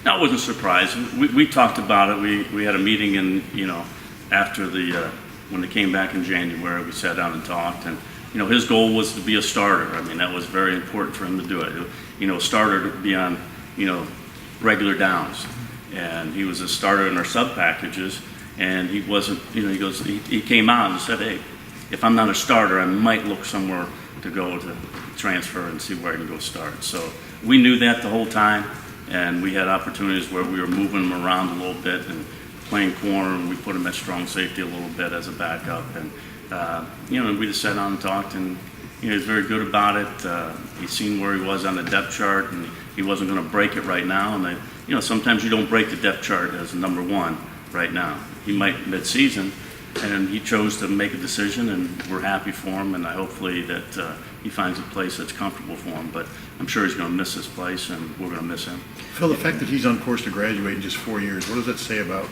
No, I wasn't surprised. We talked about it. We had a meeting and, after when they came back in January, we sat down and talked, and, his goal was to be a starter. I mean, that was very important for him to do it. A starter to be on, regular downs. And he was a starter in our sub packages, and he wasn't, he came out and said, hey, if I'm not a starter, I might look somewhere to go to transfer and see where I can go start. So we knew that the whole time, and we had opportunities where we were moving him around a little bit and playing corner, and we put him at strong safety a little bit as a backup. And, we just sat down and talked, and he was very good about it. He's seen where he was on the depth chart, and he wasn't going to break it right now. And sometimes you don't break the depth chart as number one right now. He might mid-season, and he chose to make a decision, and we're happy for him, and hopefully that he finds a place that's comfortable for him. But I'm sure he's going to miss this place, and we're going to miss him. Phil, the fact that he's on course to graduate in just 4 years, what does that say about?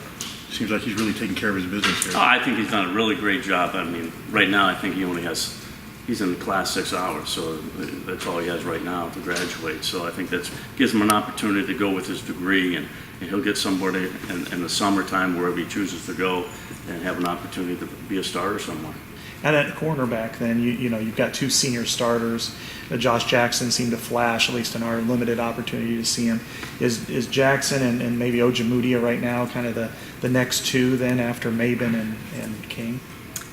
Seems like he's really taking care of his business here. Oh, I think he's done a really great job. I mean, right now I think he's in class 6 hours, so that's all he has right now to graduate. So I think that gives him an opportunity to go with his degree, and he'll get somewhere in the summertime, wherever he chooses to go, and have an opportunity to be a starter somewhere. And at cornerback, then you've got 2 senior starters. Josh Jackson seemed to flash, at least in our limited opportunity to see him. Is Jackson and maybe Ojemudia right now kind of the next 2 then after Maben and King?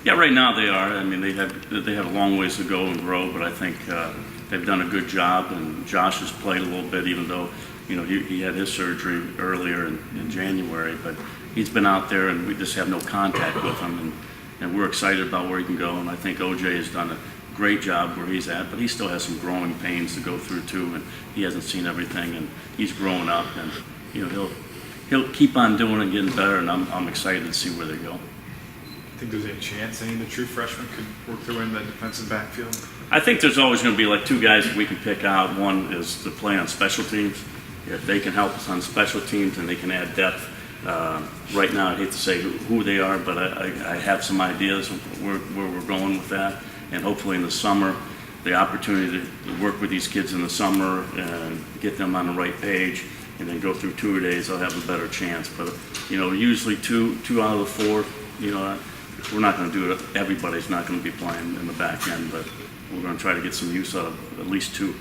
Yeah, right now they are. I mean, they have a long ways to go and grow, but I think they've done a good job. And Josh has played a little bit, even though he had his surgery earlier in January. But he's been out there, and we just have no contact with him. And we're excited about where he can go. And I think OJ has done a great job where he's at, but he still has some growing pains to go through too. And he hasn't seen everything, and he's growing up. And he'll keep on doing it and getting better. And I'm excited to see where they go. Think there's any chance any of the true freshmen could work their way in the defensive backfield? I think there's always going to be like 2 guys that we can pick out. One is to play on special teams. If they can help us on special teams and they can add depth. Right now, I hate to say who they are, but I have some ideas where we're going with that. And hopefully in the summer, the opportunity to work with these kids in the summer and get them on the right page, and then go through 2 days, I'll have a better chance. But usually two out of the 4, we're not going to do it. Everybody's not going to be playing in the back end, but we're going to try to get some use out of at least 2.